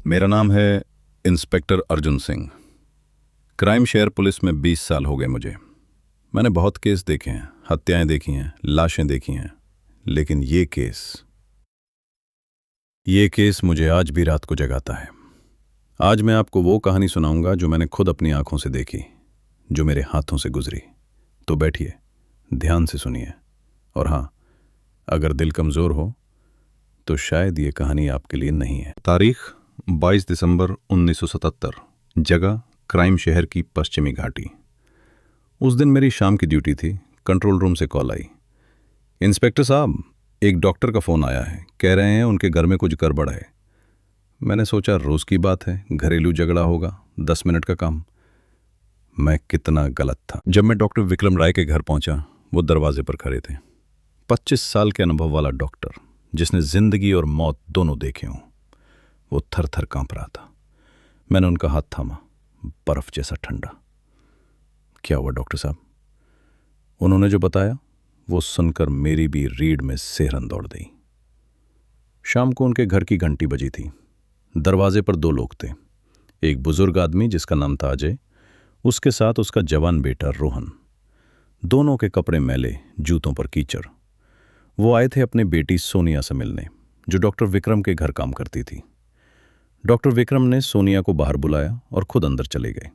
मेरा नाम है इंस्पेक्टर अर्जुन सिंह। क्राइम शहर पुलिस में 20 साल हो गए मुझे। मैंने बहुत केस देखे हैं, हत्याएं देखी हैं, लाशें देखी हैं, लेकिन ये केस मुझे आज भी रात को जगाता है। आज मैं आपको वो कहानी सुनाऊंगा जो मैंने खुद अपनी आंखों से देखी, जो मेरे हाथों से गुजरी। तो बैठिए, ध्यान से सुनिए, और हाँ, अगर दिल कमज़ोर हो तो शायद ये कहानी आपके लिए नहीं है। तारीख 22 दिसंबर 1977, जगह क्राइम शहर की पश्चिमी घाटी। उस दिन मेरी शाम की ड्यूटी थी। कंट्रोल रूम से कॉल आई, इंस्पेक्टर साहब, एक डॉक्टर का फ़ोन आया है, कह रहे हैं उनके घर में कुछ गड़बड़ है। मैंने सोचा रोज़ की बात है, घरेलू झगड़ा होगा, 10 मिनट का काम। मैं कितना गलत था। जब मैं डॉक्टर विक्रम राय के घर पहुंचा, वो दरवाजे पर खड़े थे। 25 साल के अनुभव वाला डॉक्टर, जिसने जिंदगी और मौत दोनों देखे हों। वो थर थर कांप रहा था। मैंने उनका हाथ थामा, बर्फ जैसा ठंडा। क्या हुआ डॉक्टर साहब? उन्होंने जो बताया वो सुनकर मेरी भी रीढ़ में सिहरन दौड़ गई। शाम को उनके घर की घंटी बजी थी। दरवाजे पर 2 लोग थे। एक बुजुर्ग आदमी जिसका नाम था अजय, उसके साथ उसका जवान बेटा रोहन। दोनों के कपड़े मैले, जूतों पर कीचड़। वो आए थे अपनी बेटी सोनिया से मिलने, जो डॉक्टर विक्रम के घर काम करती थी। डॉक्टर विक्रम ने सोनिया को बाहर बुलाया और खुद अंदर चले गए।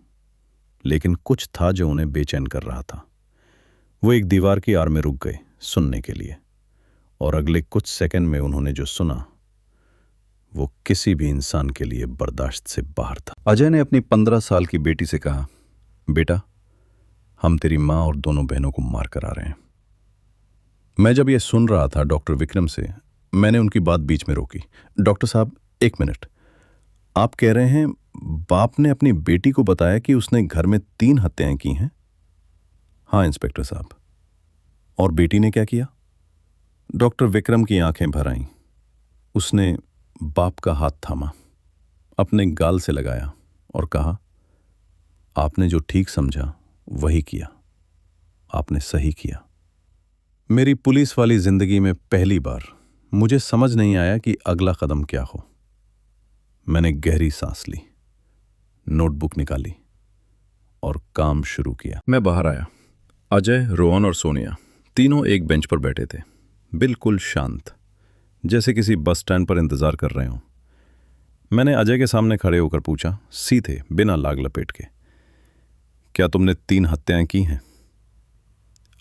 लेकिन कुछ था जो उन्हें बेचैन कर रहा था। वो एक दीवार की आड़ में रुक गए सुनने के लिए, और अगले कुछ सेकंड में उन्होंने जो सुना वो किसी भी इंसान के लिए बर्दाश्त से बाहर था। अजय ने अपनी 15 साल की बेटी से कहा, बेटा, हम तेरी माँ और दोनों बहनों को मार कर आ रहे हैं। मैं जब यह सुन रहा था डॉक्टर विक्रम से, मैंने उनकी बात बीच में रोकी। डॉक्टर साहब, 1 मिनट। आप कह रहे हैं बाप ने अपनी बेटी को बताया कि उसने घर में 3 हत्याएं की हैं? हाँ इंस्पेक्टर साहब। और बेटी ने क्या किया? डॉक्टर विक्रम की आंखें भर आईं। उसने बाप का हाथ थामा, अपने गाल से लगाया और कहा, आपने जो ठीक समझा वही किया। आपने सही किया। मेरी पुलिस वाली जिंदगी में पहली बार मुझे समझ नहीं आया कि अगला कदम क्या हो। मैंने गहरी सांस ली, नोटबुक निकाली और काम शुरू किया। मैं बाहर आया। अजय, रोहन और सोनिया तीनों एक बेंच पर बैठे थे, बिल्कुल शांत, जैसे किसी बस स्टैंड पर इंतजार कर रहे हों। मैंने अजय के सामने खड़े होकर पूछा, सीधे, बिना लाग लपेट के, क्या तुमने 3 हत्याएं की हैं?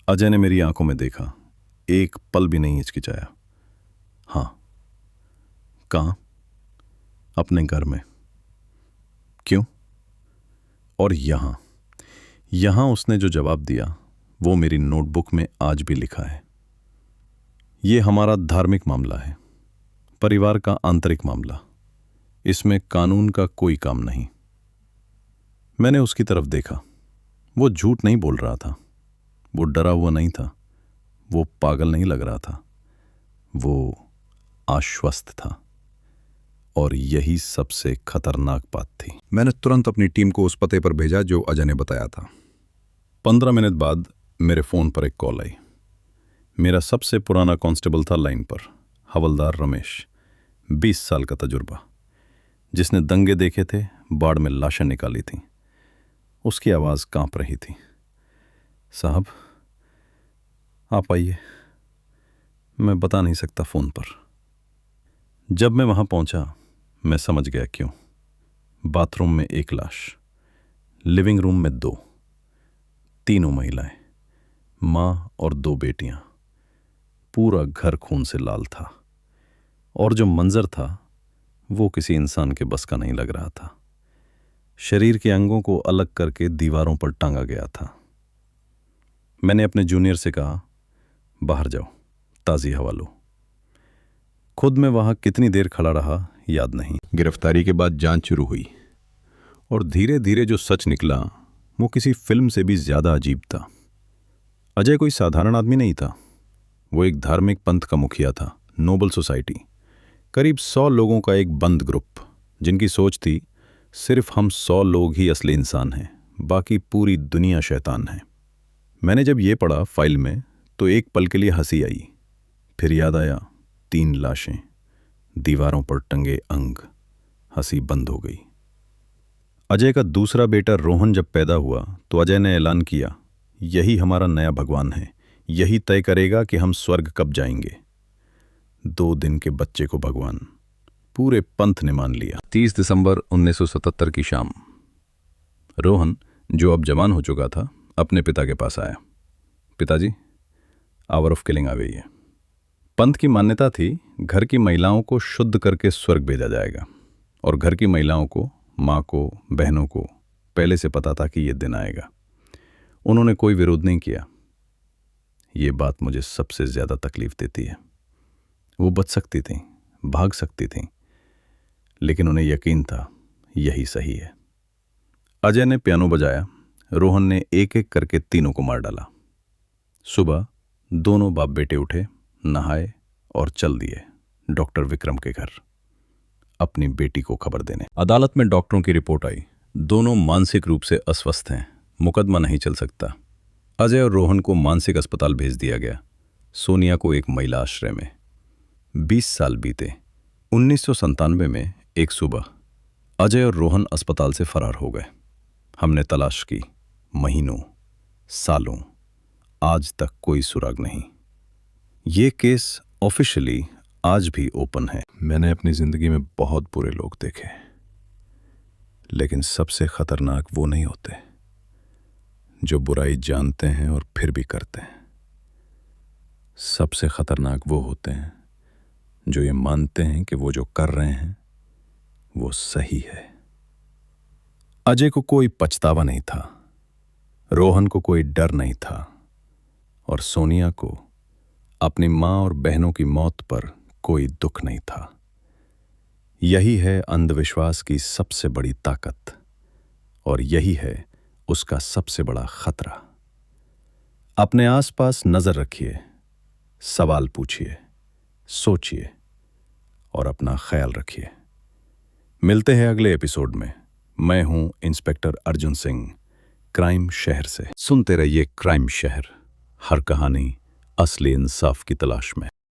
अजय ने मेरी आंखों में देखा, एक पल भी नहीं हिचकिचाया। हाँ। कहाँ? अपने घर में। क्यों? और यहां उसने जो जवाब दिया वो मेरी नोटबुक में आज भी लिखा है। ये हमारा धार्मिक मामला है, परिवार का आंतरिक मामला। इसमें कानून का कोई काम नहीं। मैंने उसकी तरफ देखा। वो झूठ नहीं बोल रहा था, वो डरा हुआ नहीं था, वो पागल नहीं लग रहा था, वो आश्वस्त था। और यही सबसे खतरनाक बात थी। मैंने तुरंत अपनी टीम को उस पते पर भेजा जो अजय ने बताया था। 15 मिनट बाद मेरे फोन पर एक कॉल आई। मेरा सबसे पुराना कांस्टेबल था लाइन पर, हवलदार रमेश, 20 साल का तजुर्बा, जिसने दंगे देखे थे, बाढ़ में लाशें निकाली थीं। उसकी आवाज़ कांप रही थी। साहब, आप आइए। मैं बता नहीं सकता फ़ोन पर। जब मैं वहाँ पहुँचा, मैं समझ गया क्यों। बाथरूम में 1 लाश, लिविंग रूम में 2, तीनों महिलाएं, माँ और 2 बेटियां। पूरा घर खून से लाल था, और जो मंजर था वो किसी इंसान के बस का नहीं लग रहा था। शरीर के अंगों को अलग करके दीवारों पर टांगा गया था। मैंने अपने जूनियर से कहा, बाहर जाओ, ताज़ी हवा लो। खुद मैं वहां कितनी देर खड़ा रहा याद नहीं। गिरफ्तारी के बाद जांच शुरू हुई, और धीरे धीरे जो सच निकला वो किसी फिल्म से भी ज्यादा अजीब था। अजय कोई साधारण आदमी नहीं था। वो एक धार्मिक पंथ का मुखिया था, नोबल सोसाइटी, करीब 100 लोगों का एक बंद ग्रुप, जिनकी सोच थी सिर्फ हम 100 लोग ही असली इंसान हैं, बाकी पूरी दुनिया शैतान है। मैंने जब ये पढ़ा फाइल में तो एक पल के लिए हंसी आई, फिर याद आया 3 लाशें, दीवारों पर टंगे अंग, हंसी बंद हो गई। अजय का दूसरा बेटा रोहन जब पैदा हुआ तो अजय ने ऐलान किया, यही हमारा नया भगवान है, यही तय करेगा कि हम स्वर्ग कब जाएंगे। 2 दिन के बच्चे को भगवान, पूरे पंथ ने मान लिया। 30 दिसंबर 1977 की शाम, रोहन जो अब जवान हो चुका था अपने पिता के पास आया। पिताजी, आवर ऑफ किलिंग आ गई है। पंथ की मान्यता थी घर की महिलाओं को शुद्ध करके स्वर्ग भेजा जाएगा, और घर की महिलाओं को, माँ को, बहनों को पहले से पता था कि यह दिन आएगा। उन्होंने कोई विरोध नहीं किया। ये बात मुझे सबसे ज्यादा तकलीफ देती है। वो बच सकती थीं, भाग सकती थीं, लेकिन उन्हें यकीन था यही सही है। अजय ने पियानो बजाया, रोहन ने एक एक करके तीनों को मार डाला। सुबह दोनों बाप बेटे उठे, नहाए और चल दिए डॉक्टर विक्रम के घर अपनी बेटी को खबर देने। अदालत में डॉक्टरों की रिपोर्ट आई, दोनों मानसिक रूप से अस्वस्थ हैं, मुकदमा नहीं चल सकता। अजय और रोहन को मानसिक अस्पताल भेज दिया गया, सोनिया को एक महिला आश्रय में। 20 साल बीते। 1997 में एक सुबह अजय और रोहन अस्पताल से फरार हो गए। हमने तलाश की, महीनों, सालों, आज तक कोई सुराग नहीं। ये केस ऑफिशियली आज भी ओपन है। मैंने अपनी जिंदगी में बहुत बुरे लोग देखे, लेकिन सबसे खतरनाक वो नहीं होते जो बुराई जानते हैं और फिर भी करते हैं। सबसे खतरनाक वो होते हैं जो ये मानते हैं कि वो जो कर रहे हैं वो सही है। अजय को कोई पछतावा नहीं था, रोहन को कोई डर नहीं था, और सोनिया को अपनी मां और बहनों की मौत पर कोई दुख नहीं था। यही है अंधविश्वास की सबसे बड़ी ताकत, और यही है उसका सबसे बड़ा खतरा। अपने आसपास नजर रखिए, सवाल पूछिए, सोचिए और अपना ख्याल रखिए। मिलते हैं अगले एपिसोड में। मैं हूं इंस्पेक्टर अर्जुन सिंह, क्राइम शहर से। सुनते रहिए क्राइम शहर, हर कहानी असली इंसाफ की तलाश में।